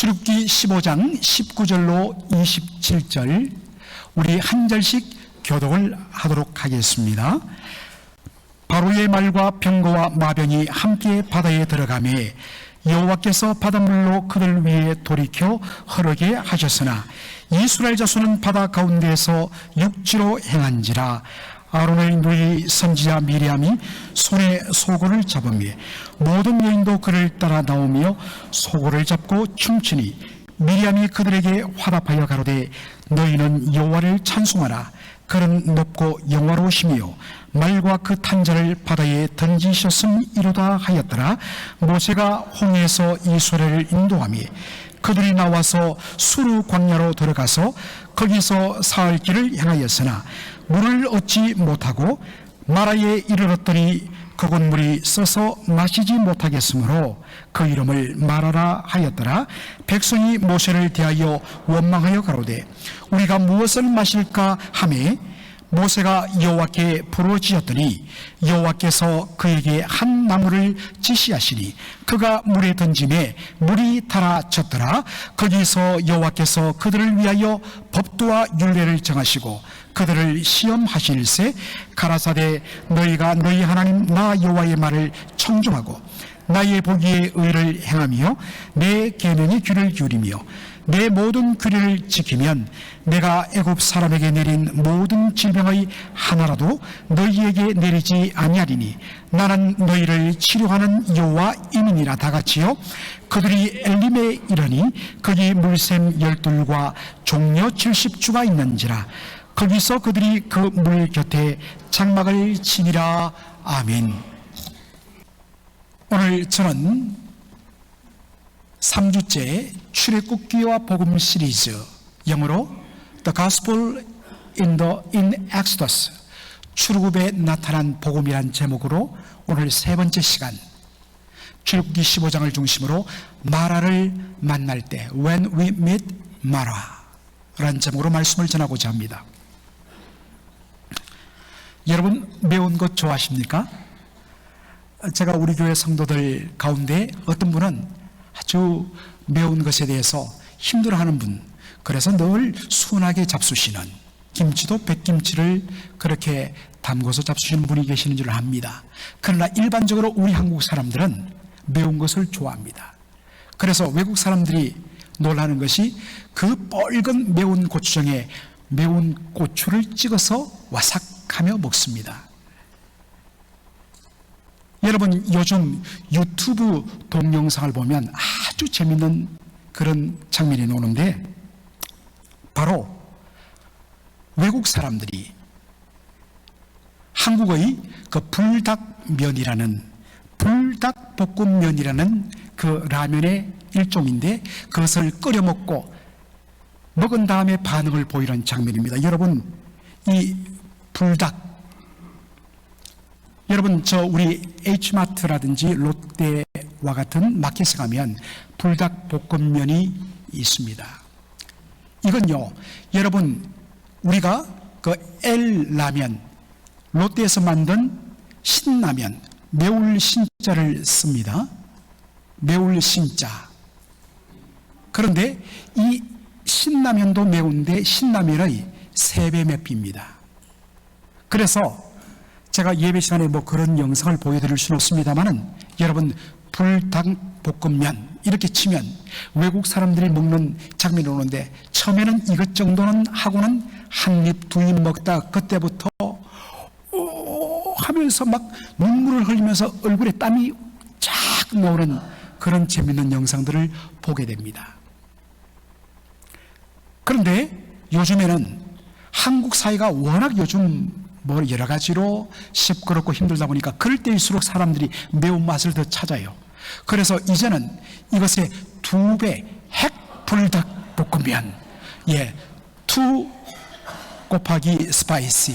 출애굽기 15장 19절로 27절 우리 한 절씩 교독을 하도록 하겠습니다. 바로의 말과 병거와 마병이 함께 바다에 들어가매 여호와께서 바닷물로 그들 위에 돌이켜 흐르게 하셨으나 이스라엘 자손은 바다 가운데에서 육지로 행한지라. 아론의 누이 선지자 미리암이 손에 소고를 잡으며 모든 여인도 그를 따라 나오며 소고를 잡고 춤추니 미리암이 그들에게 화답하여 가로되 너희는 여호와를 찬송하라. 그는 높고 영화로우시며 말과 그 탄자를 바다에 던지셨음이로다 하였더라. 모세가 홍해에서 이스라엘을 인도하며 그들이 나와서 수르 광야로 들어가서 거기서 사흘 길을 행하였으나 물을 얻지 못하고 마라에 이르렀더니 그곳 물이 써서 마시지 못하겠으므로 그 이름을 마라라 하였더라. 백성이 모세를 대하여 원망하여 가로되 우리가 무엇을 마실까 하매 모세가 여호와께 부르짖었더니 여호와께서 그에게 한 나무를 지시하시니 그가 물에 던짐에 물이 달아졌더라. 거기서 여호와께서 그들을 위하여 법도와 율례를 정하시고 그들을 시험하실세 가라사대 너희가 너희 하나님 나 여호와의 말을 청종하고 나의 보기에 의를 행하며 내 계명의 귀를 기울이며 내 모든 규례를 지키면 내가 애굽 사람에게 내린 모든 질병의 하나라도 너희에게 내리지 아니하리니 나는 너희를 치료하는 여호와 이민이라. 다같이요 그들이 엘림에 이르니 거기 물샘 12과 종려 70주가 있는지라. 거기서 그들이 그 물 곁에 장막을 치니라. 아멘. 오늘 저는 3주째 출애굽기와 복음 시리즈, 영어로 The Gospel in Exodus, 출애굽에 나타난 복음이란 제목으로 오늘 세 번째 시간, 출애굽기 15장을 중심으로 마라를 만날 때 When we meet Mara 라는 제목으로 말씀을 전하고자 합니다. 여러분 매운 것 좋아하십니까? 제가 우리 교회 성도들 가운데 어떤 분은 아주 매운 것에 대해서 힘들어하는 분, 그래서 늘 순하게 잡수시는, 김치도 백김치를 그렇게 담궈서 잡수시는 분이 계시는 줄 압니다. 그러나 일반적으로 우리 한국 사람들은 매운 것을 좋아합니다. 그래서 외국 사람들이 놀라는 것이 그 뻘건 매운 고추장에 매운 고추를 찍어서 와삭하며 먹습니다. 여러분 요즘 유튜브 동영상을 보면 아주 재밌는 그런 장면이 나오는데 바로 외국 사람들이 한국의 그 불닭볶음면이라는 그 라면의 일종인데 그것을 끓여 먹고 먹은 다음에 반응을 보이는 장면입니다. 여러분 이 불닭, 여러분 우리 H마트라든지 롯데와 같은 마켓에 가면 불닭볶음면이 있습니다. 이건요 여러분 우리가 그 L라면, 롯데에서 만든 신라면, 매울 신자를 씁니다. 매울 신자. 그런데 이 신라면도 매운데 신라면의 3배 몇 배입니다. 그래서 제가 예배 시간에 그런 영상을 보여드릴 수는 없습니다만은 여러분 불닭볶음면 이렇게 치면 외국 사람들이 먹는 장면이 오는데 처음에는 이것 정도는 하고는 한 입, 두 입 먹다 그때부터 하면서 막 눈물을 흘리면서 얼굴에 땀이 쫙 나오는 그런 재밌는 영상들을 보게 됩니다. 그런데 요즘에는 한국 사회가 워낙 요즘 여러 가지로 시끄럽고 힘들다 보니까 그럴 때일수록 사람들이 매운맛을 더 찾아요. 그래서 이제는 이것의 2배 핵불닭볶음면, 2 곱하기 스파이시.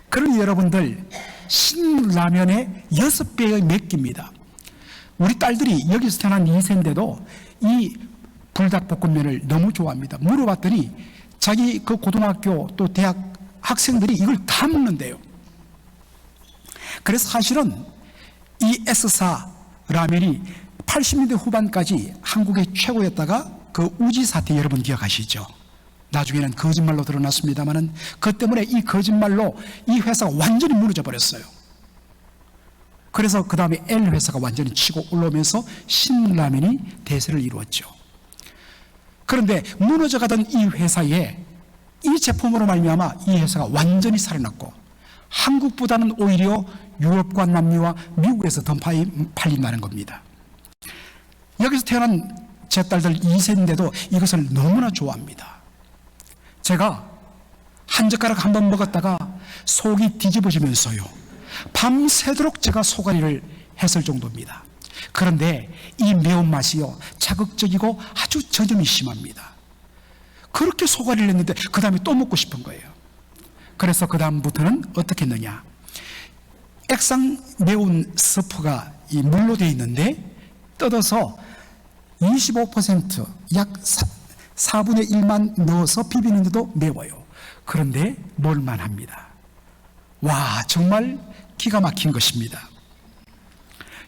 그런 여러분들 신라면의 6배의 맵기입니다. 우리 딸들이 여기서 태어난 2세인데도 이 불닭볶음면을 너무 좋아합니다. 물어봤더니 자기 그 고등학교 또 대학 학생들이 이걸 다 먹는데요. 그래서 사실은 이 S사 라면이 80년대 후반까지 한국의 최고였다가 그 우지 사태 여러분 기억하시죠? 나중에는 거짓말로 드러났습니다만은 그 때문에 이 거짓말로 이 회사가 완전히 무너져 버렸어요. 그래서 그 다음에 L 회사가 완전히 치고 올라오면서 신라면이 대세를 이루었죠. 그런데 무너져가던 이 회사에 이 제품으로 말미암아 이 회사가 완전히 살아났고 한국보다는 오히려 유럽과 남미와 미국에서 더 팔린다는 겁니다. 여기서 태어난 제 딸들 2세인데도 이것을 너무나 좋아합니다. 제가 한 젓가락 한번 먹었다가 속이 뒤집어지면서요, 밤새도록 제가 소가리를 했을 정도입니다. 그런데 이 매운맛이요, 자극적이고 아주 저점이 심합니다. 그렇게 소가리를 했는데 그 다음에 또 먹고 싶은 거예요. 그래서 그 다음부터는 어떻게 했느냐, 액상 매운 스프가 이 물로 되어 있는데 뜯어서 25% 약 4분의 1만 넣어서 비비는데도 매워요. 그런데 먹을만합니다. 와, 정말 기가 막힌 것입니다.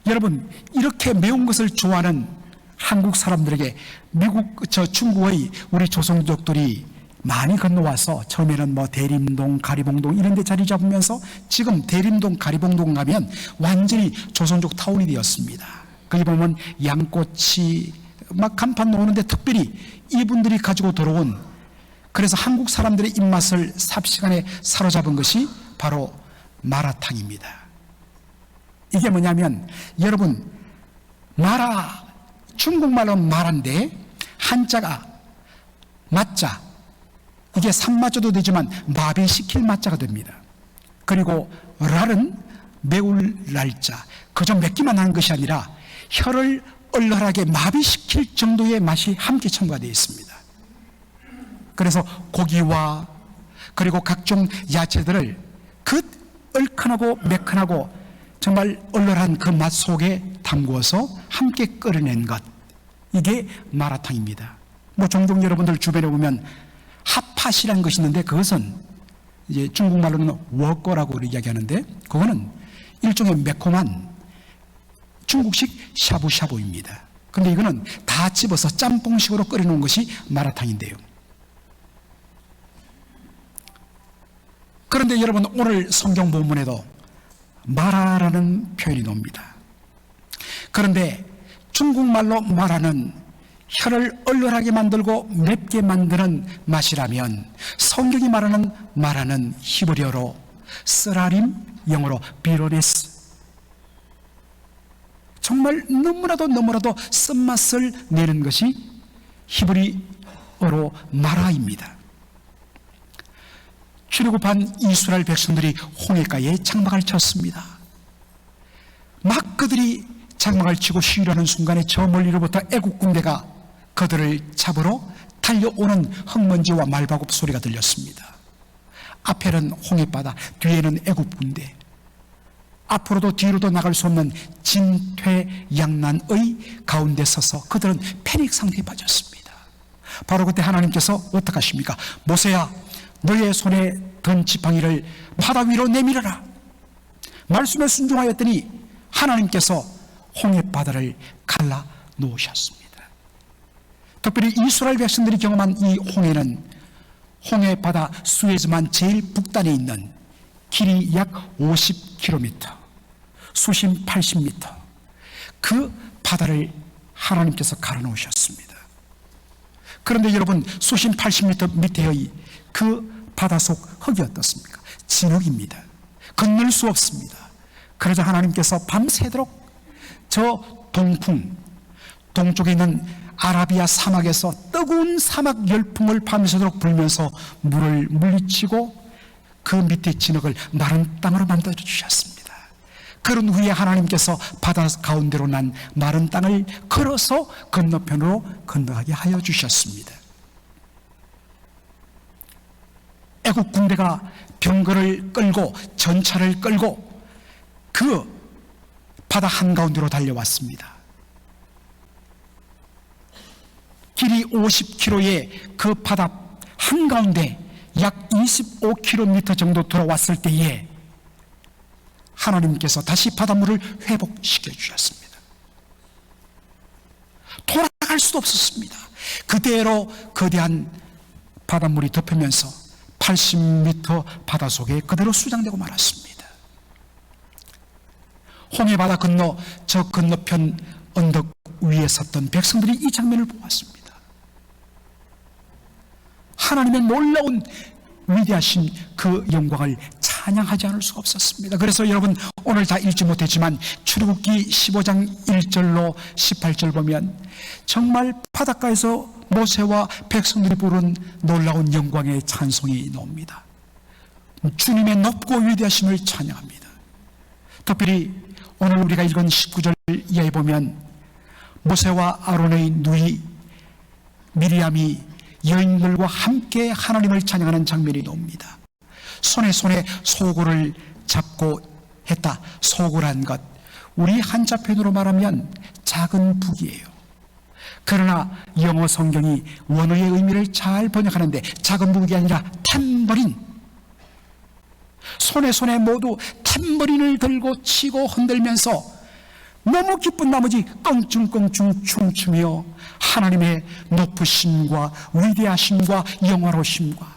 여러분, 이렇게 매운 것을 좋아하는 한국 사람들에게 중국의 우리 조선족들이 많이 건너와서 처음에는 뭐 대림동, 가리봉동 이런 데 자리 잡으면서 지금 대림동, 가리봉동 가면 완전히 조선족 타운이 되었습니다. 거기 보면 양꼬치 막 간판 놓는데 특별히 이분들이 가지고 들어온, 그래서 한국 사람들의 입맛을 삽시간에 사로잡은 것이 바로 마라탕입니다. 이게 뭐냐면 여러분, 마라, 중국말로는 마라인데 한자가 마자, 이게 산마자도 되지만 마비시킬 마자가 됩니다. 그리고 랄은 매울 랄자, 그저 맵기만 하는 것이 아니라 혀를 얼얼하게 마비시킬 정도의 맛이 함께 첨가되어 있습니다. 그래서 고기와 그리고 각종 야채들을 그 얼큰하고 매끈하고 정말 얼얼한 그 맛 속에 담구어서 함께 끓여낸 것, 이게 마라탕입니다. 뭐 종종 여러분들 주변에 보면 핫팟이라는 것이 있는데 그것은 이제 중국말로는 워꺼라고 이야기하는데 그거는 일종의 매콤한 중국식 샤브샤브입니다. 근데 이거는 다 집어서 짬뽕식으로 끓여놓은 것이 마라탕인데요. 그런데 여러분, 오늘 성경 본문에도 마라라는 표현이 나옵니다. 그런데 중국말로 마라는 혀를 얼얼하게 만들고 맵게 만드는 맛이라면 성경이 말하는 마라는 히브리어로 쓰라림, 영어로 비로네스, 정말 너무나도 쓴맛을 내는 것이 히브리어로 마라입니다. 출애굽한 이스라엘 백성들이 홍해가에 장막을 쳤습니다. 막 그들이 장막을 치고 쉬려는 순간에 저 멀리로부터 애국 군대가 그들을 잡으러 달려오는 흙먼지와 말바굽 소리가 들렸습니다. 앞에는 홍해바다, 뒤에는 애국 군대, 앞으로도 뒤로도 나갈 수 없는 진퇴양난의 가운데 서서 그들은 패닉 상태에 빠졌습니다. 바로 그때 하나님께서 어떻게 하십니까? 모세야, 너의 손에 든 지팡이를 바다 위로 내밀어라. 말씀에 순종하였더니 하나님께서 홍해바다를 갈라 놓으셨습니다. 특별히 이스라엘 백성들이 경험한 이 홍해는 홍해바다 수에즈만 제일 북단에 있는 길이 약 50km, 수심 80m, 그 바다를 하나님께서 갈아놓으셨습니다. 그런데 여러분, 수심 80m 밑에의 그 바닷속 흙이 어떻습니까? 진흙입니다. 건널 수 없습니다. 그러자 하나님께서 밤새도록 저 동쪽에 있는 아라비아 사막에서 뜨거운 사막 열풍을 밤새도록 불면서 물을 물리치고 그 밑에 진흙을 마른 땅으로 만들어 주셨습니다. 그런 후에 하나님께서 바다 가운데로 난 마른 땅을 걸어서 건너편으로 건너가게 하여 주셨습니다. 애국 군대가 병거를 끌고 전차를 끌고 그 바다 한가운데로 달려왔습니다. 길이 50km의 그 바다 한가운데 약 25km 정도 돌아왔을 때에 하나님께서 다시 바닷물을 회복시켜 주셨습니다. 따라갈 수도 없었습니다. 그대로 거대한 바닷물이 덮으면서 80m 바다 속에 그대로 수장되고 말았습니다. 홍해바다 건너 저 건너편 언덕 위에 섰던 백성들이 이 장면을 보았습니다. 하나님의 놀라운 위대하신 그 영광을 찬양하지 않을 수가 없었습니다. 그래서 여러분, 오늘 다 읽지 못했지만 출애굽기 15장 1절로 18절 보면 정말 바닷가에서 모세와 백성들이 부른 놀라운 영광의 찬송이 나옵니다. 주님의 높고 위대하심을 찬양합니다. 특별히 오늘 우리가 읽은 19절 이하에 보면 모세와 아론의 누이 미리암이 여인들과 함께 하나님을 찬양하는 장면이 나옵니다. 손에 소고를 잡고 했다. 소고란 것, 우리 한자 표현으로 말하면 작은 북이에요. 그러나 영어 성경이 원어의 의미를 잘 번역하는데 작은 북이 아니라 탬버린, 손에 모두 탬버린을 들고 치고 흔들면서 너무 기쁜 나머지 껑충껑충 춤추며 하나님의 높으심과 위대하심과 영화로우심과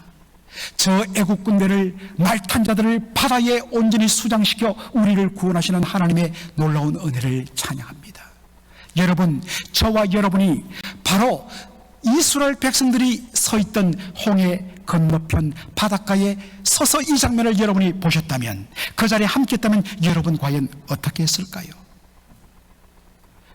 저 애국 군대를 말탄 자들을 바다에 온전히 수장시켜 우리를 구원하시는 하나님의 놀라운 은혜를 찬양합니다. 여러분, 저와 여러분이 바로 이스라엘 백성들이 서 있던 홍해 건너편 바닷가에 서서 이 장면을 여러분이 보셨다면, 그 자리에 함께 했다면 여러분 과연 어떻게 했을까요?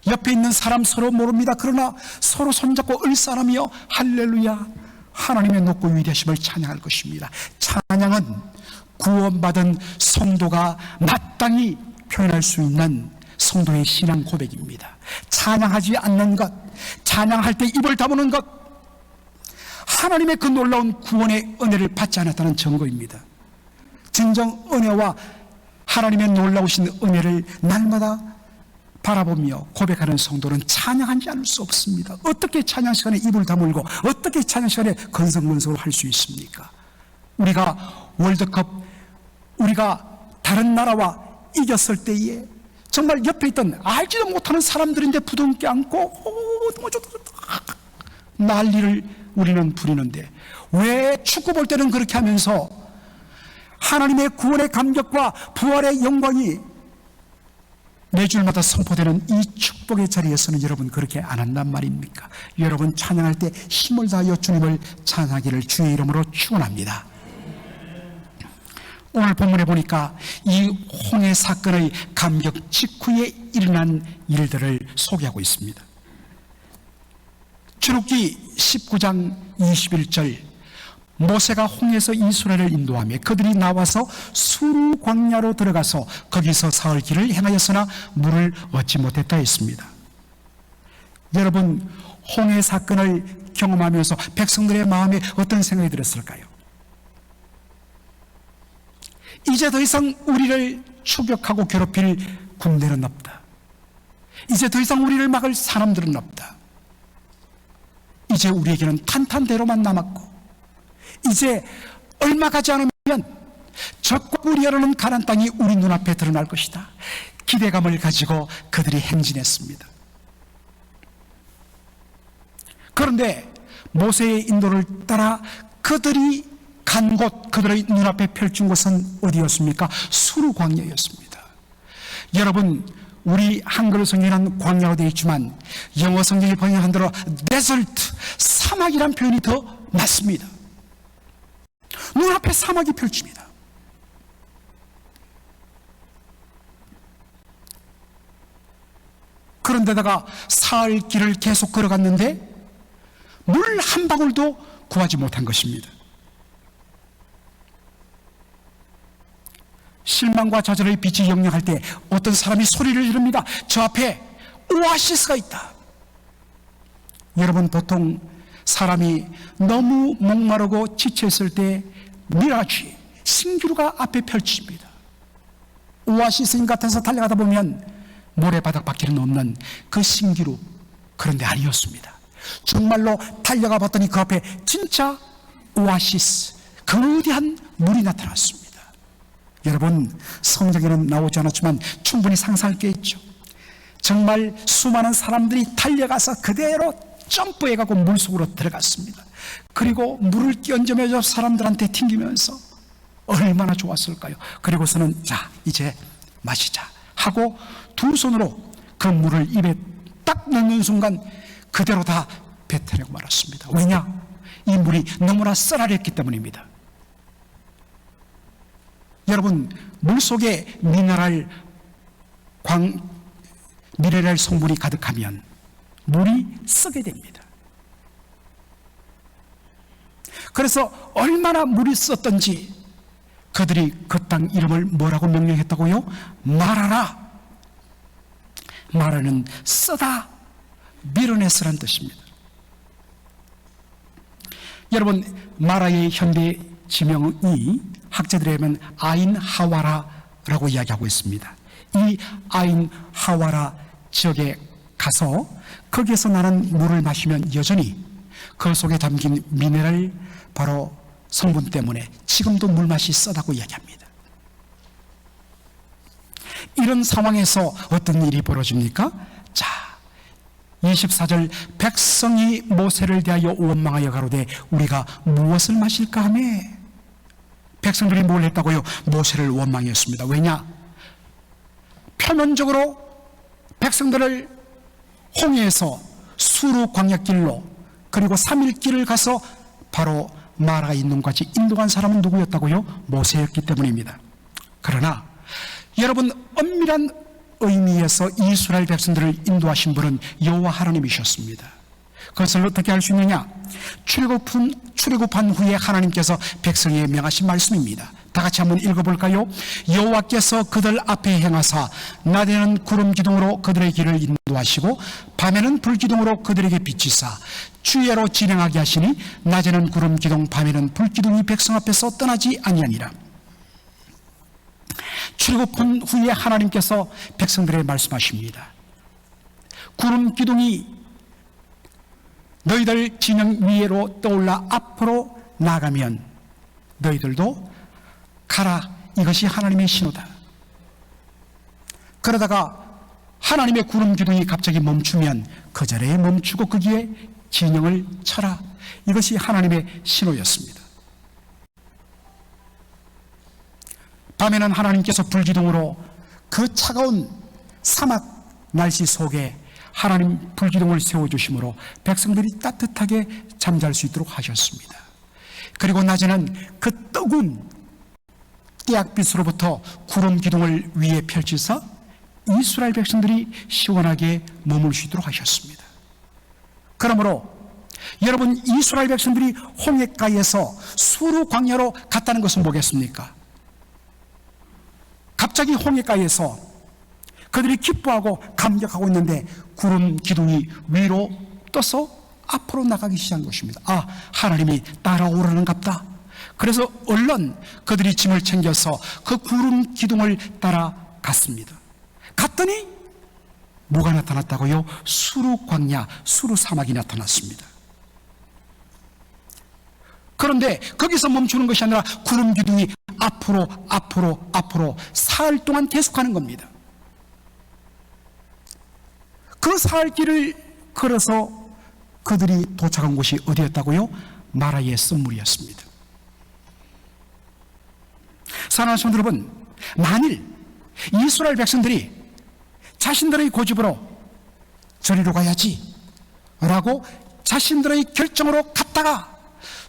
옆에 있는 사람 서로 모릅니다. 그러나 서로 손잡고 을사람이여 할렐루야, 하나님의 높고 위대하심을 찬양할 것입니다. 찬양은 구원받은 성도가 마땅히 표현할 수 있는 성도의 신앙 고백입니다. 찬양하지 않는 것, 찬양할 때 입을 다무는 것, 하나님의 그 놀라운 구원의 은혜를 받지 않았다는 증거입니다. 진정 은혜와 하나님의 놀라우신 은혜를 날마다 바라보며 고백하는 성도는 찬양하지 않을 수 없습니다. 어떻게 찬양 시간에 입을 다물고 어떻게 찬양 시간에 건성건성을 할 수 있습니까? 우리가 월드컵, 우리가 다른 나라와 이겼을 때에 정말 옆에 있던 알지도 못하는 사람들인데 부둥켜 안고 난리를 우리는 부리는데, 왜 축구 볼 때는 그렇게 하면서 하나님의 구원의 감격과 부활의 영광이 매주일마다 선포되는 이 축복의 자리에서는 여러분 그렇게 안 한단 말입니까? 여러분 찬양할 때 힘을 다하여 주님을 찬양하기를 주의 이름으로 축원합니다. 오늘 본문에 보니까 이 홍해 사건의 감격 직후에 일어난 일들을 소개하고 있습니다. 출애굽기 19장 21절, 모세가 홍해에서 이스라엘을 인도하며 그들이 나와서 수르 광야로 들어가서 거기서 사흘 길을 행하였으나 물을 얻지 못했다 했습니다. 여러분, 홍해 사건을 경험하면서 백성들의 마음에 어떤 생각이 들었을까요? 이제 더 이상 우리를 추격하고 괴롭힐 군대는 없다. 이제 더 이상 우리를 막을 사람들은 없다. 이제 우리에게는 탄탄대로만 남았고, 이제 얼마 가지 않으면 적과 우리하려는 가나안 땅이 우리 눈앞에 드러날 것이다. 기대감을 가지고 그들이 행진했습니다. 그런데 모세의 인도를 따라 그들이 간 곳, 그들의 눈앞에 펼친 곳은 어디였습니까? 수르 광야였습니다. 여러분, 우리 한글 성경에는 광야가 되어 있지만 영어 성경이 번역한 대로 데설트, 사막이란 표현이 더 맞습니다. 눈앞에 사막이 펼칩니다. 그런데다가 사흘 길을 계속 걸어갔는데 물 한 방울도 구하지 못한 것입니다. 실망과 좌절의 빛이 역력할 때 어떤 사람이 소리를 지릅니다. 저 앞에 오아시스가 있다. 여러분, 보통 사람이 너무 목마르고 지쳤을 때 미라지, 신기루가 앞에 펼칩니다. 오아시스인 같아서 달려가다 보면 모래바닥밖에는 없는 그 신기루, 그런데 아니었습니다. 정말로 달려가 봤더니 그 앞에 진짜 오아시스, 거대한 물이 나타났습니다. 여러분, 성경에는 나오지 않았지만 충분히 상상할 게 있죠. 정말 수많은 사람들이 달려가서 그대로 점프해가고 물속으로 들어갔습니다. 그리고 물을 끼얹으면서 사람들한테 튕기면서 얼마나 좋았을까요? 그리고서는 자, 이제 마시자 하고 두 손으로 그 물을 입에 딱 넣는 순간 그대로 다 뱉어내고 말았습니다. 왜냐? 이 물이 너무나 썰하랬기 때문입니다. 여러분, 물속에 미네랄 성분이 가득하면 물이 쓰게 됩니다. 그래서 얼마나 물이 썼던지 그들이 그 땅 이름을 뭐라고 명령했다고요? 마라라. 마라는 쓰다, 밀어내서란 뜻입니다. 여러분, 마라의 현대 지명이 학자들에 의하면 아인 하와라라고 이야기하고 있습니다. 이 아인 하와라 지역에 가서 거기에서 나는 물을 마시면 여전히 그 속에 담긴 미네랄 바로 성분 때문에 지금도 물맛이 쓰다고 이야기합니다. 이런 상황에서 어떤 일이 벌어집니까? 자, 24절 백성이 모세를 대하여 원망하여 가로되 우리가 무엇을 마실까 하며 백성들이 뭘 했다고요? 모세를 원망했습니다. 왜냐? 표면적으로 백성들을 홍해에서 수르 광야길로 그리고 3일 길을 가서 바로 마라가 있는 곳까지 인도한 사람은 누구였다고요? 모세였기 때문입니다. 그러나 여러분, 엄밀한 의미에서 이스라엘 백성들을 인도하신 분은 여호와 하나님이셨습니다. 그것을 어떻게 할 수 있느냐? 출애굽한 후에 하나님께서 백성에게 명하신 말씀입니다. 다 같이 한번 읽어볼까요? 여호와께서 그들 앞에 행하사 낮에는 구름 기둥으로 그들의 길을 인도하시고 밤에는 불 기둥으로 그들에게 비치사 주야로 진행하게 하시니 낮에는 구름 기둥 밤에는 불 기둥이 백성 앞에서 떠나지 아니하니라. 출애굽한 후에 하나님께서 백성들에게 말씀하십니다. 구름 기둥이 너희들 진영 위로 떠올라 앞으로 나가면 너희들도 가라. 이것이 하나님의 신호다. 그러다가 하나님의 구름 기둥이 갑자기 멈추면 그 자리에 멈추고 거기에 진영을 쳐라. 이것이 하나님의 신호였습니다. 밤에는 하나님께서 불기둥으로 그 차가운 사막 날씨 속에 하나님 불기둥을 세워주심으로 백성들이 따뜻하게 잠잘 수 있도록 하셨습니다. 그리고 낮에는 그 뜨거운 띠약빛으로부터 구름 기둥을 위에 펼치사 이스라엘 백성들이 시원하게 머물 수 있도록 하셨습니다. 그러므로 여러분, 이스라엘 백성들이 홍해가에서 수르 광야로 갔다는 것은 뭐겠습니까? 갑자기 홍해가에서 그들이 기뻐하고 감격하고 있는데 구름 기둥이 위로 떠서 앞으로 나가기 시작한 것입니다. 아, 하나님이 따라오라는갑다. 그래서 얼른 그들이 짐을 챙겨서 그 구름 기둥을 따라갔습니다. 갔더니 뭐가 나타났다고요? 수르 광야, 수르 사막이 나타났습니다. 그런데 거기서 멈추는 것이 아니라 구름 기둥이 앞으로 사흘 동안 계속하는 겁니다. 그 사흘 길을 걸어서 그들이 도착한 곳이 어디였다고요? 마라의 쓴물이었습니다. 사랑하는 성도 여러분, 만일 이스라엘 백성들이 자신들의 고집으로 저리로 가야지 라고 자신들의 결정으로 갔다가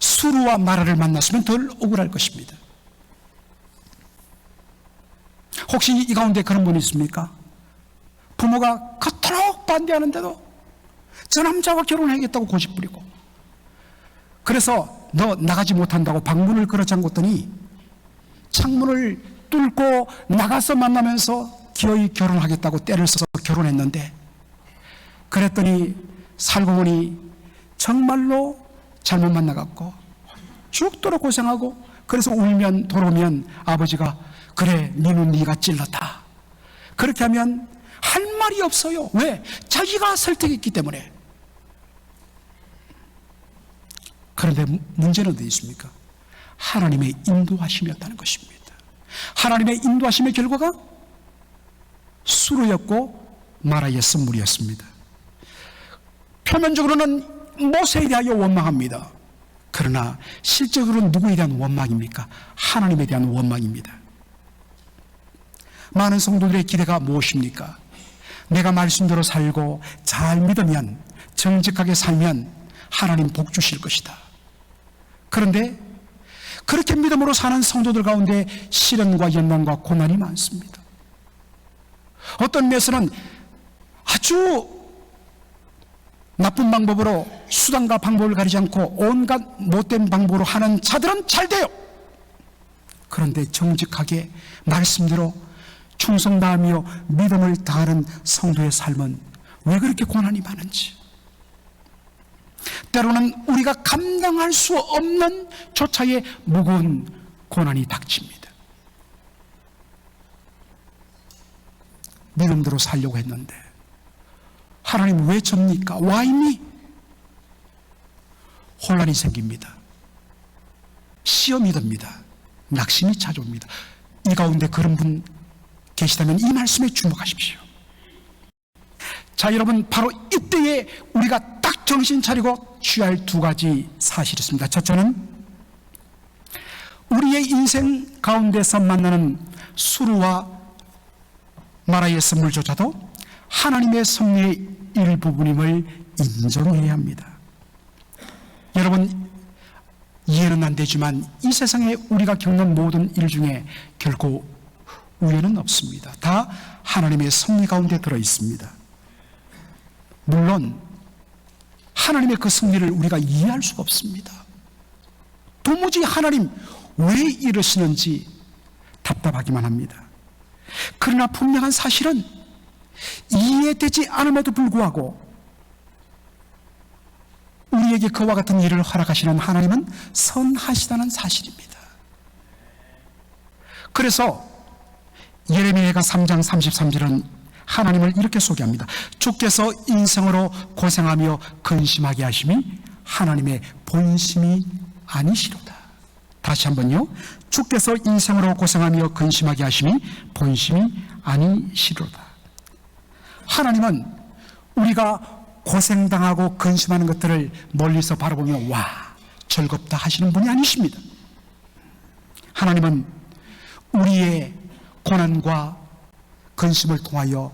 수르와 마라를 만났으면 덜 억울할 것입니다. 혹시 이 가운데 그런 분이 있습니까? 부모가 그토록 반대하는데도 저 남자와 결혼하겠다고 고집부리고, 그래서 너 나가지 못한다고 방문을 걸어 잠궜더니 창문을 뚫고 나가서 만나면서 기어이 결혼하겠다고 때를 써서 결혼했는데, 그랬더니 살고 보니 정말로 잘못 만나갖고 죽도록 고생하고, 그래서 울면 돌아오면 아버지가 그래 니는 네가 찔렀다 그렇게 하면 할 말이 없어요. 왜? 자기가 설득했기 때문에. 그런데 문제는 어디 있습니까? 하나님의 인도하심이었다는 것입니다. 하나님의 인도하심의 결과가 수르였고 마라의 쓴물이었습니다. 표면적으로는 모세에 대하여 원망합니다. 그러나 실제적으로는 누구에 대한 원망입니까? 하나님에 대한 원망입니다. 많은 성도들의 기대가 무엇입니까? 내가 말씀대로 살고 잘 믿으면, 정직하게 살면 하나님 복 주실 것이다. 그런데 그렇게 믿음으로 사는 성도들 가운데 시련과 연난과 고난이 많습니다. 어떤 면에서는 아주 나쁜 방법으로, 수단과 방법을 가리지 않고 온갖 못된 방법으로 하는 자들은 잘 돼요. 그런데 정직하게 말씀대로 충성 다하며 믿음을 다하는 성도의 삶은 왜 그렇게 고난이 많은지, 때로는 우리가 감당할 수 없는 조차의 무거운 고난이 닥칩니다. 믿음대로 살려고 했는데 하나님 왜 접니까? Why? 혼란이 생깁니다. 시험이 듭니다. 낙심이 찾아옵니다. 이 가운데 그런 분 계시다면 이 말씀에 주목하십시오. 자, 여러분, 바로 이때에 우리가 딱 정신 차리고 취할 두 가지 사실이 있습니다. 첫째는 우리의 인생 가운데서 만나는 수르와 마라의 선물조차도 하나님의 섭리의 일부분임을 인정해야 합니다. 여러분, 이해는 안 되지만 이 세상에 우리가 겪는 모든 일 중에 결코 우연은 없습니다. 다 하나님의 섭리 가운데 들어 있습니다. 물론 하나님의 그 섭리를 우리가 이해할 수가 없습니다. 도무지 하나님 왜 이러시는지 답답하기만 합니다. 그러나 분명한 사실은 이해되지 않음에도 불구하고 우리에게 그와 같은 일을 허락하시는 하나님은 선하시다는 사실입니다. 그래서 예레미야가 3장 33절은 하나님을 이렇게 소개합니다. 주께서 인생으로 고생하며 근심하게 하심이 하나님의 본심이 아니시로다. 다시 한번요. 주께서 인생으로 고생하며 근심하게 하심이 본심이 아니시로다. 하나님은 우리가 고생당하고 근심하는 것들을 멀리서 바라보며 와, 즐겁다 하시는 분이 아니십니다. 하나님은 우리의 고난과 근심을 통하여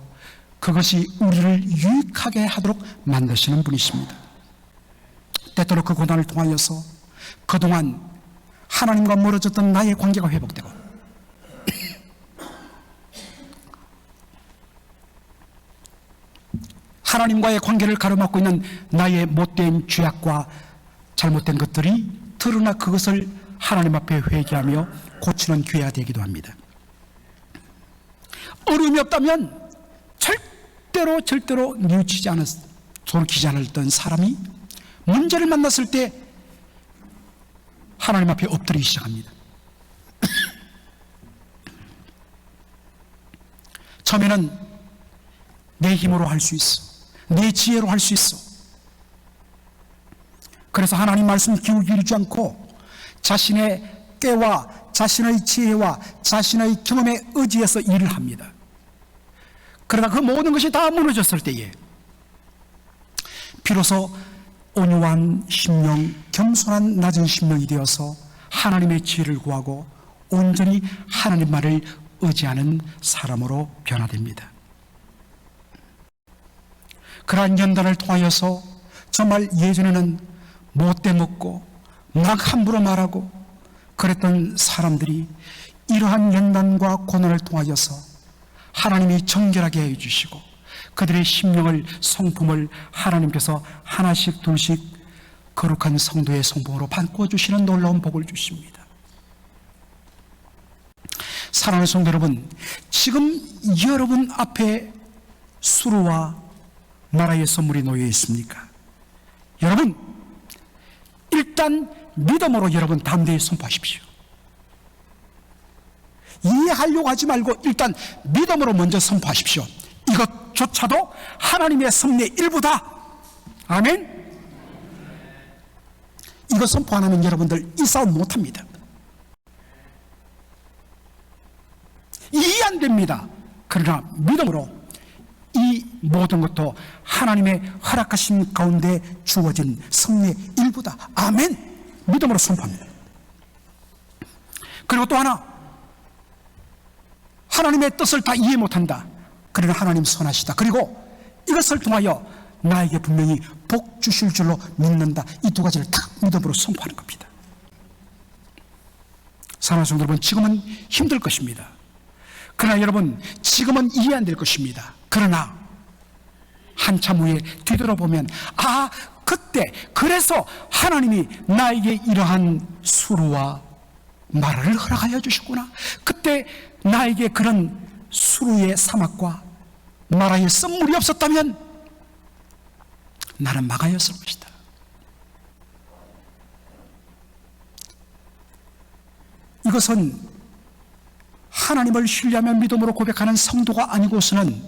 그것이 우리를 유익하게 하도록 만드시는 분이십니다. 때때로 그 고난을 통하여서 그동안 하나님과 멀어졌던 나의 관계가 회복되고 하나님과의 관계를 가로막고 있는 나의 못된 죄악과 잘못된 것들이 드러나 그것을 하나님 앞에 회개하며 고치는 기회가 되기도 합니다. 어려움이 없다면 절대로 뉘우치지 돌이키지 않았던 사람이 문제를 만났을 때 하나님 앞에 엎드리기 시작합니다. 처음에는 내 힘으로 할 수 있어, 내 지혜로 할 수 있어. 그래서 하나님 말씀 기울이지 않고 자신의 꾀와 자신의 지혜와 자신의 경험에 의지해서 일을 합니다. 그러다 그 모든 것이 다 무너졌을 때에 비로소 온유한 심령, 겸손한 낮은 심령이 되어서 하나님의 지혜를 구하고 온전히 하나님 말을 의지하는 사람으로 변화됩니다. 그러한 연단을 통하여서 정말 예전에는 못돼 먹고 막 함부로 말하고 그랬던 사람들이 이러한 연단과 고난을 통하여서 하나님이 정결하게 해주시고 그들의 심령을, 성품을 하나님께서 하나씩 둘씩 거룩한 성도의 성품으로 바꿔주시는 놀라운 복을 주십니다. 사랑하는 성도 여러분, 지금 여러분 앞에 수르와 마라의 선물이 놓여 있습니까? 여러분, 일단 믿음으로 여러분 담대히 선포하십시오. 이해하려고 하지 말고 일단 믿음으로 먼저 선포하십시오. 이것조차도 하나님의 섭리의 일부다. 아멘. 이거 선포 안 하면 여러분들 이 싸움 못합니다. 이해 안 됩니다. 그러나 믿음으로 이 모든 것도 하나님의 허락하신 가운데 주어진 성례의 일부다. 아멘. 믿음으로 선포합니다. 그리고 또 하나, 하나님의 뜻을 다 이해 못한다. 그러나 하나님 선하시다. 그리고 이것을 통하여 나에게 분명히 복 주실 줄로 믿는다. 이 두 가지를 다 믿음으로 선포하는 겁니다. 사랑하는 성도 여러분, 지금은 힘들 것입니다. 그러나 여러분, 지금은 이해 안 될 것입니다. 그러나 한참 후에 뒤돌아보면, 아, 그때 그래서 하나님이 나에게 이러한 수루와 마라를 허락하여 주셨구나. 그때 나에게 그런 수루의 사막과 마라의 썸물이 없었다면 나는 마가였을 것이다. 이것은 하나님을 신뢰하며 믿음으로 고백하는 성도가 아니고서는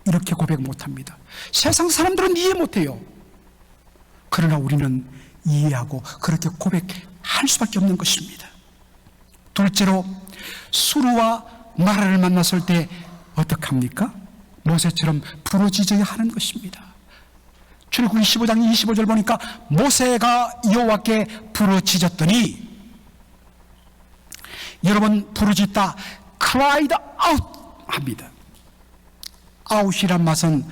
이렇게 고백 못합니다. 세상 사람들은 이해 못해요. 그러나 우리는 이해하고 그렇게 고백할 수밖에 없는 것입니다. 둘째로, 수루와 마라를 만났을 때 어떡합니까? 모세처럼 부르짖어야 하는 것입니다. 출애굽기 15장 25절 보니까 모세가 여호와께 부르짖었더니, 여러분, 부르짖다 cried out 합니다. out이란 맛은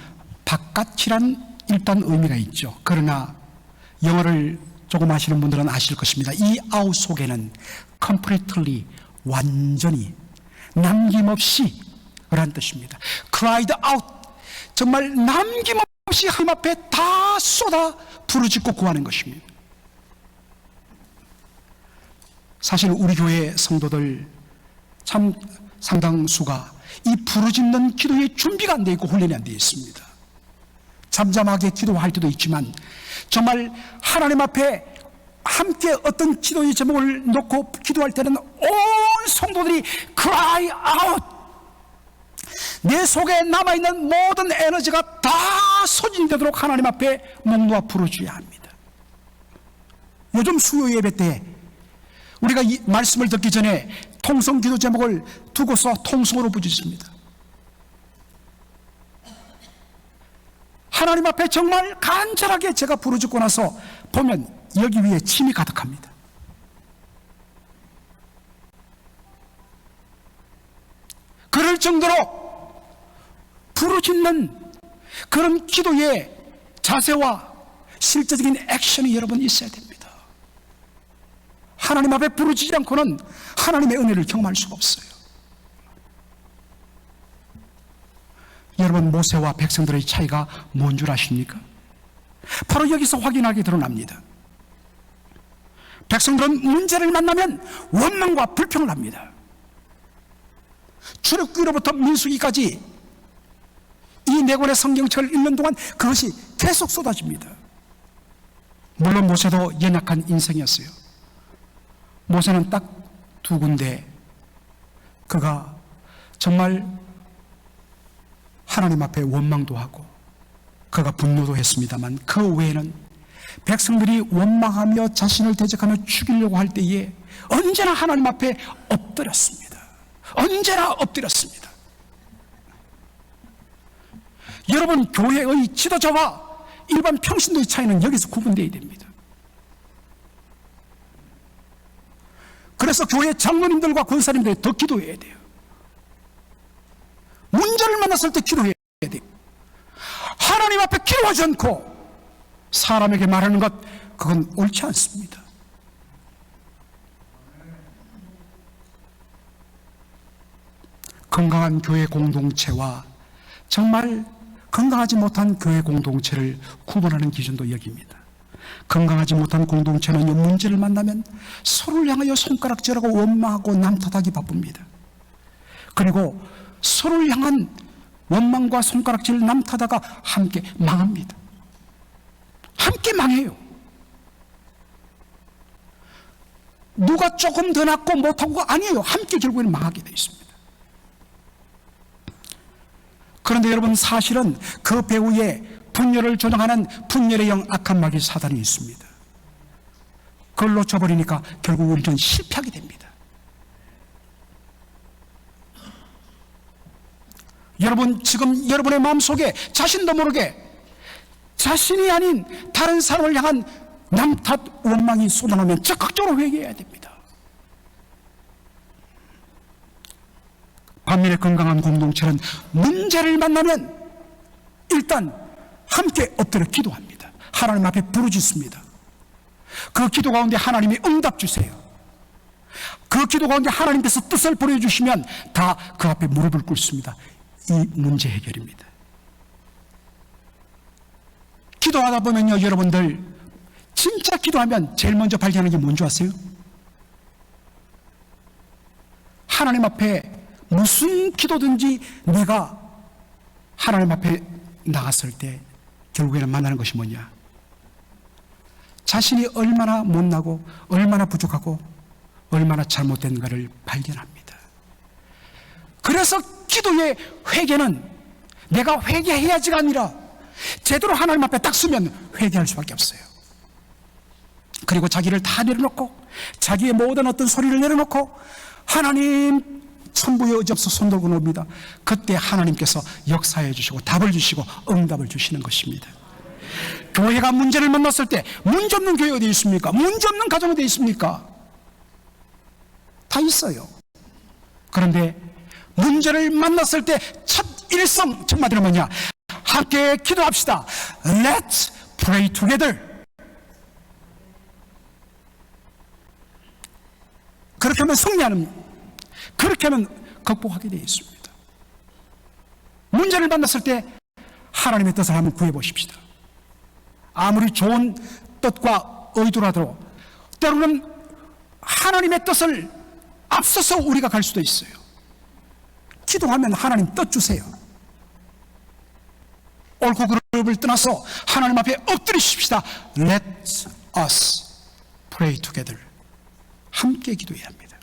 바깥이란 일단 의미가 있죠. 그러나 영어를 조금 아시는 분들은 아실 것입니다. 이 out 속에는 completely, 완전히, 남김없이 라는 뜻입니다. cried out, 정말 남김없이 하나님 앞에 다 쏟아 부르짖고 구하는 것입니다. 사실 우리 교회 성도들 참 상당수가 이 부르짖는 기도에 준비가 안 되어 있고 훈련이 안 되어 있습니다. 잠잠하게 기도할 때도 있지만 정말 하나님 앞에 함께 어떤 기도의 제목을 놓고 기도할 때는 온 성도들이 cry out, 내 속에 남아있는 모든 에너지가 다 소진되도록 하나님 앞에 목 놓아 부르짖어야 합니다. 요즘 수요 예배 때 우리가 이 말씀을 듣기 전에 통성 기도 제목을 두고서 통성으로 부르짖습니다. 하나님 앞에 정말 간절하게 제가 부르짖고 나서 보면 여기 위에 침이 가득합니다. 그럴 정도로 부르짖는 그런 기도의 자세와 실제적인 액션이 여러분 있어야 됩니다. 하나님 앞에 부르짖지 않고는 하나님의 은혜를 경험할 수가 없어요. 여러분, 모세와 백성들의 차이가 뭔 줄 아십니까? 바로 여기서 확인하게 드러납니다. 백성들은 문제를 만나면 원망과 불평을 합니다. 출애굽기로부터 민수기까지 이 네 권의 성경책을 읽는 동안 그것이 계속 쏟아집니다. 물론 모세도 연약한 인생이었어요. 모세는 딱 두 군데 그가 정말 하나님 앞에 원망도 하고 그가 분노도 했습니다만, 그 외에는 백성들이 원망하며 자신을 대적하며 죽이려고 할 때에 언제나 하나님 앞에 엎드렸습니다. 언제나 엎드렸습니다. 여러분, 교회의 지도자와 일반 평신도의 차이는 여기서 구분되어야 됩니다. 그래서 교회 장로님들과 권사님들이 더 기도해야 돼요. 문제를 만났을 때 기도해야 돼요. 하나님 앞에 기도하지 않고 사람에게 말하는 것, 그건 옳지 않습니다. 건강한 교회 공동체와 정말 건강하지 못한 교회 공동체를 구분하는 기준도 여기입니다. 건강하지 못한 공동체는 문제를 만나면 서로를 향하여 손가락질하고 원망하고 남탓하기 바쁩니다. 그리고 서로를 향한 원망과 손가락질 남탓하다가 함께 망합니다. 함께 망해요. 누가 조금 더 낫고 못하고가 아니에요. 함께 결국에는 망하게 되어 있습니다. 그런데 여러분, 사실은 그 배후에 분열을 조장하는 분열의 영, 악한 마귀 사단이 있습니다. 그걸 놓쳐버리니까 결국 우리는 실패하게 됩니다. 여러분, 지금 여러분의 마음속에 자신도 모르게 자신이 아닌 다른 사람을 향한 남탓, 원망이 쏟아나면 적극적으로 회개해야 됩니다. 반면에 건강한 공동체는 문제를 만나면 일단 함께 엎드려 기도합니다. 하나님 앞에 부르짖습니다. 그 기도 가운데 하나님이 응답 주세요. 그 기도 가운데 하나님께서 뜻을 보여주시면 다 그 앞에 무릎을 꿇습니다. 이 문제 해결입니다. 기도하다 보면요, 여러분들, 진짜 기도하면 제일 먼저 발견하는 게 뭔지 아세요? 하나님 앞에 무슨 기도든지 내가 하나님 앞에 나갔을 때 결국에는 만나는 것이 뭐냐? 자신이 얼마나 못나고 얼마나 부족하고 얼마나 잘못된가를 발견합니다. 그래서 기도의 회개는 내가 회개해야지가 아니라 제대로 하나님 앞에 딱 서면 회개할 수밖에 없어요. 그리고 자기를 다 내려놓고 자기의 모든 어떤 소리를 내려놓고 하나님 천부의 의지 없어 손 들고 놉니다. 그때 하나님께서 역사해 주시고 답을 주시고 응답을 주시는 것입니다. 교회가 문제를 만났을 때 문제 없는 교회 어디 있습니까? 문제 없는 가정 어디 있습니까? 다 있어요. 그런데 문제를 만났을 때 첫 일성, 첫 마디는 뭐냐? 함께 기도합시다. Let's pray together. 그렇게 하면 승리하는, 그렇게 하면 극복하게 되어 있습니다. 문제를 만났을 때 하나님의 뜻을 한번 구해보십시다. 아무리 좋은 뜻과 의도라도 때로는 하나님의 뜻을 앞서서 우리가 갈 수도 있어요. 기도하면 하나님 뜻 주세요. 옳고 그름을 떠나서 하나님 앞에 엎드리십시다. Let us pray together. 함께 기도해야 합니다.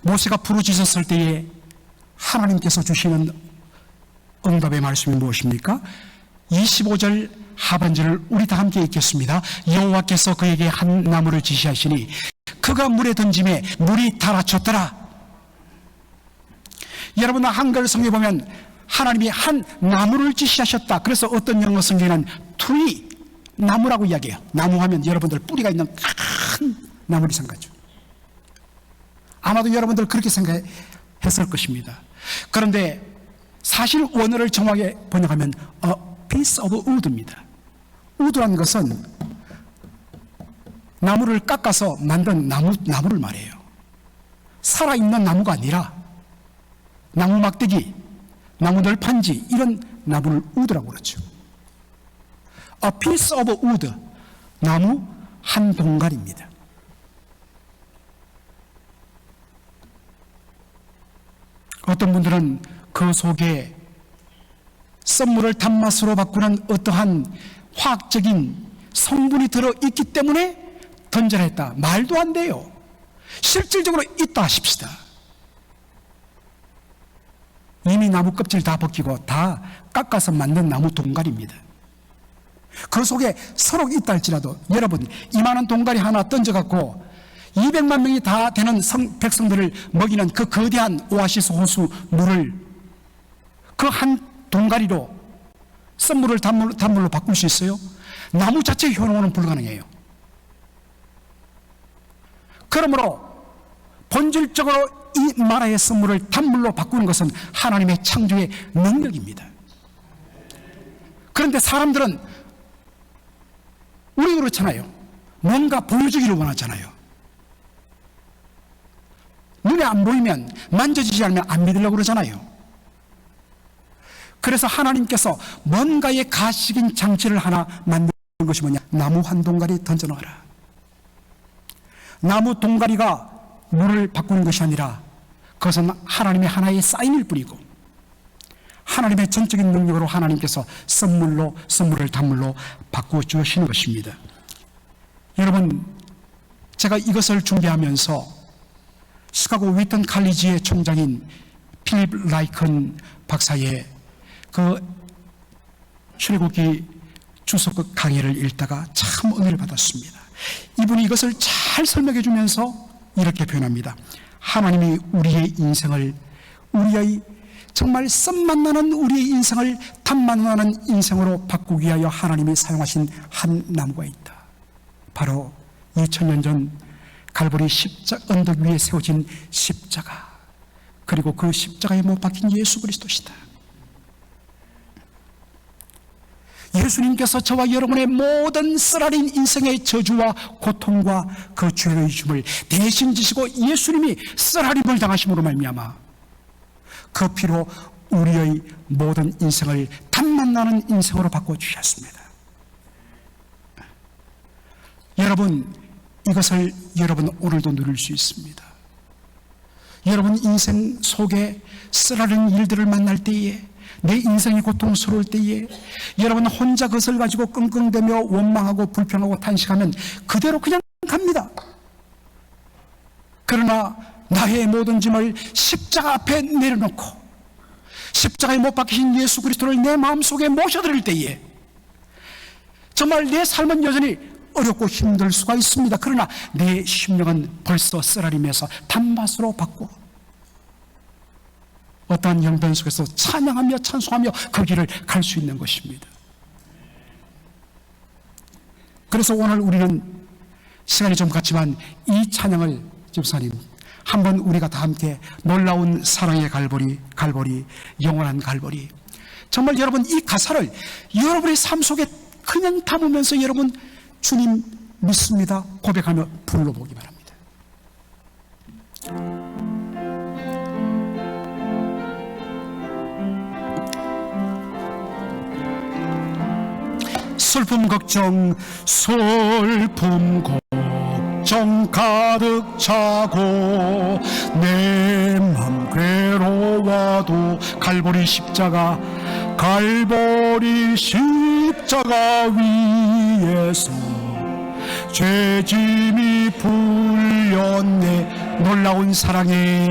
모세가 부르짖었을 때에 하나님께서 주시는 응답의 말씀이 무엇입니까? 25절 하반절을 우리 다 함께 읽겠습니다. 여호와께서 그에게 한 나무를 지시하시니 그가 물에 던짐에 물이 달아쳤더라. 여러분, 한글 성경에 보면 하나님이 한 나무를 지시하셨다. 그래서 어떤 영어 성경에는 tree, 나무라고 이야기해요. 나무 하면 여러분들 뿌리가 있는 큰 나무를 생각하죠. 아마도 여러분들 그렇게 생각했을 것입니다. 그런데 사실 원어를 정확하게 번역하면 a piece of wood입니다. wood라는 것은 나무를 깎아서 만든 나무를 말해요. 살아있는 나무가 아니라 나무 막대기, 나무 널판지, 이런 나무를 wood라고 그러죠. A piece of wood, 나무 한 동갈입니다. 어떤 분들은 그 속에 썬물을 단맛으로 바꾸는 어떠한 화학적인 성분이 들어있기 때문에 던져라 했다. 말도 안 돼요. 실질적으로 있다 하십시다. 이미 나무 껍질 다 벗기고 다 깎아서 만든 나무 동갈입니다. 그 속에 서로 있다 할지라도 여러분, 이만한 동갈이 하나 던져갖고 200만 명이 다 되는 백성들을 먹이는 그 거대한 오아시스 호수 물을 그 한 동가리로 썬물을 단물로 바꿀 수 있어요? 나무 자체의 효능은 불가능해요. 그러므로 본질적으로 이 나라의 썬물을 단물로 바꾸는 것은 하나님의 창조의 능력입니다. 그런데 사람들은 우리 그렇잖아요. 뭔가 보여주기를 원하잖아요. 눈에 안 보이면, 만져지지 않으면 안 믿으려고 그러잖아요. 그래서 하나님께서 뭔가의 가식인 장치를 하나 만드는 것이 뭐냐? 나무 한 동가리 던져놓아라. 나무 동가리가 물을 바꾸는 것이 아니라 그것은 하나님의 하나의 사인일 뿐이고 하나님의 전적인 능력으로 하나님께서 썬물을 단물로 바꾸어 주시는 것입니다. 여러분, 제가 이것을 준비하면서 시카고 위턴 칼리지의 총장인 필립 라이컨 박사의 그 출애굽기 주석극 강의를 읽다가 참 은혜를 받았습니다. 이분이 이것을 잘 설명해 주면서 이렇게 표현합니다. 하나님이 우리의 인생을, 우리의 정말 썸만 나는 우리의 인생을 탐만 나는 인생으로 바꾸기 위하여 하나님이 사용하신 한 나무가 있다. 바로 2000년 전 갈보리 언덕 위에 세워진 십자가, 그리고 그 십자가에 못 박힌 예수 그리스도시다. 예수님께서 저와 여러분의 모든 쓰라린 인생의 저주와 고통과 그 죄의 줌을 대신 지시고 예수님이 쓰라림을 당하심으로 말미암아 그 피로 우리의 모든 인생을 탐만 나는 인생으로 바꿔주셨습니다. 여러분, 이것을 여러분 오늘도 누릴 수 있습니다. 여러분 인생 속에 쓰라린 일들을 만날 때에, 내 인생이 고통스러울 때에 여러분 혼자 그것을 가지고 끙끙대며 원망하고 불평하고 탄식하면 그대로 그냥 갑니다. 그러나 나의 모든 짐을 십자가 앞에 내려놓고 십자가에 못 박히신 예수 그리스도를 내 마음속에 모셔드릴 때에 정말 내 삶은 여전히 어렵고 힘들 수가 있습니다. 그러나 내 심령은 벌써 쓰라림에서 단맛으로 바꿔 어떠한 형편 속에서 찬양하며 찬송하며 그 길을 갈 수 있는 것입니다. 그래서 오늘 우리는 시간이 좀 갔지만 이 찬양을 집사님 한번 우리가 다 함께 놀라운 사랑의 갈보리, 갈보리, 영원한 갈보리, 정말 여러분 이 가사를 여러분의 삶 속에 그냥 담으면서 여러분 주님 믿습니다 고백하며 불러보기 바랍니다. 슬픔 걱정 가득 차고 내 맘 괴로워도 갈보리 십자가 위에서 죄짐이 풀렸네. 놀라운 사랑의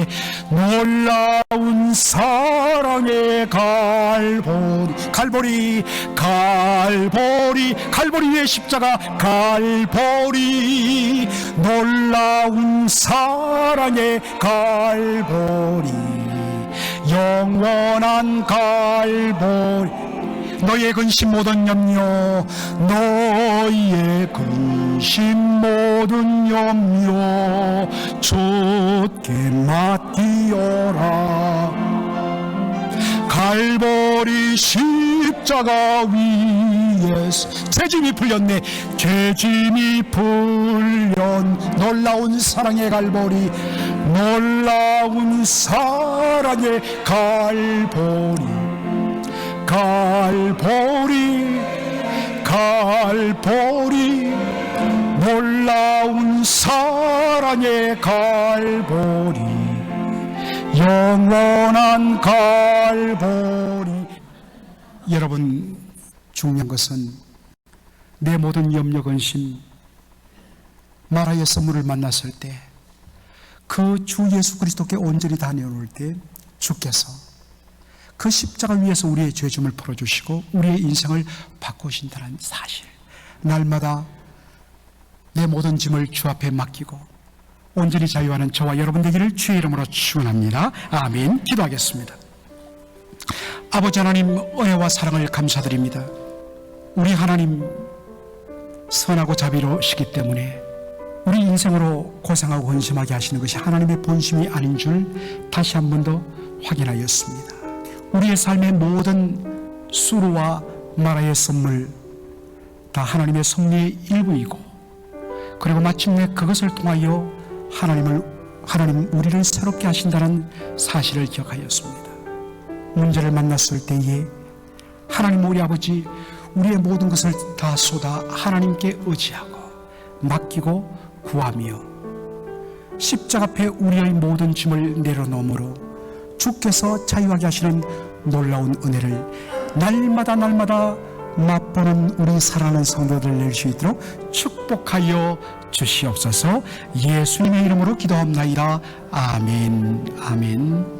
갈보리 위에 십자가 갈보리, 놀라운 사랑의 갈보리, 영원한 갈보리, 너의 근심 모든 염려, 너의 근심 모든 염려 주께 맡기어라. 갈보리 십자가 위에서 죄짐이 풀렸네. 죄짐이 풀렸네. 놀라운 사랑의 갈보리, 놀라운 사랑의 갈보리, 놀라운 사랑의 갈보리, 영원한 갈보리. 여러분, 중요한 것은 내 모든 염려 근심 마라의 선물을 만났을 때 그 주 예수 그리스도께 온전히 다 내어놓을 때 주께서 그 십자가 위에서 우리의 죄짐을 풀어주시고 우리의 인생을 바꾸신다는 사실, 날마다 내 모든 짐을 주 앞에 맡기고 온전히 자유하는 저와 여러분 되기를 주의 이름으로 축원합니다. 아멘. 기도하겠습니다. 아버지 하나님, 은혜와 사랑을 감사드립니다. 우리 하나님 선하고 자비로우시기 때문에 우리 인생으로 고생하고 근심하게 하시는 것이 하나님의 본심이 아닌 줄 다시 한 번 더 확인하였습니다. 우리의 삶의 모든 수루와 마라의 선물 다 하나님의 섭리의 일부이고, 그리고 마침내 그것을 통하여 하나님 우리를 새롭게 하신다는 사실을 기억하였습니다. 문제를 만났을 때에 하나님 우리 아버지, 우리의 모든 것을 다 쏟아 하나님께 의지하고 맡기고 구하며 십자가 앞에 우리의 모든 짐을 내려놓음으로 주께서 자유하게 하시는 놀라운 은혜를 날마다 맛보는 우리 사랑하는 성도들 낼 수 있도록 축복하여 주시옵소서. 예수님의 이름으로 기도합나이다. 아멘.